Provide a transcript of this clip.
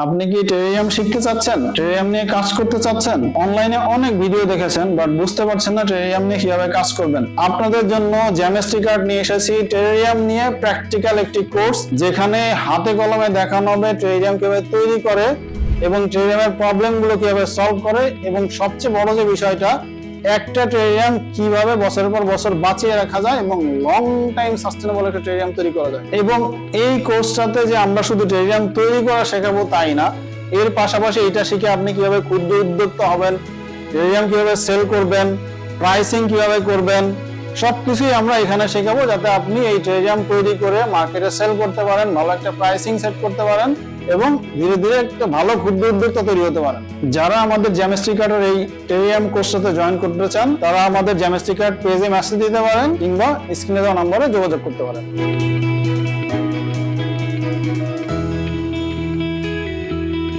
আপনি কি টেরিয়াম শিখতে চাচ্ছেন? টেরিয়াম নিয়ে কাজ করতে চাচ্ছেন? অনলাইনে অনেক ভিডিও দেখেছেন বাট বুঝতে পারছেন না টেরিয়াম নিয়ে কিভাবে কাজ করবেন। আপনাদের জন্য জ্যামিস্ট্রি কার্ড নিয়ে এসেছি টেরিয়াম নিয়ে প্র্যাকটিক্যাল একটি কোর্স, যেখানে হাতে কলমে দেখানো হবে টেরিয়াম কিভাবে তৈরি করে এবং টেরিয়ামের প্রবলেম গুলো কিভাবে সলভ করে, এবং সবচেয়ে বড় যে বিষয়টা, একটা টেরিয়াম কিভাবে বছরের পর বছর বাঁচিয়ে রাখা যায় এবং লং টাইম সাস্টেনেবল একটা টেরিয়াম তৈরি করা যায়। এবং এই কোর্সটাতে যে আমরা শুধু টেরিয়াম তৈরি করা শেখাবো তাই না, এর পাশাপাশি এটা শিখে আপনি কিভাবে ক্ষুদ্র উদ্যোক্তা হবেন, টেরিয়াম কিভাবে সেল করবেন, প্রাইসিং কিভাবে করবেন, সবকিছুই আমরা এখানে শেখাবো, যাতে আপনি এই টেরিয়াম তৈরি করে মার্কেটে সেল করতে পারেন, ভালো একটা প্রাইসিং সেট করতে পারেন এবং ধীরে ধীরে একটা ভালো ক্ষুদ্র উদ্যোক্তা তৈরি হতে পারেন। যারা আমাদের জ্যামিস্ট্রি কার্ডের এই টেরিয়াম কোর্সটাতে জয়েন করতে চান, তারা আমাদের জ্যামিস্ট্রি কার্ড পেজে মেসেজ দিতে পারেন কিংবা স্ক্রিনে দেওয়া নম্বরে যোগাযোগ করতে পারেন।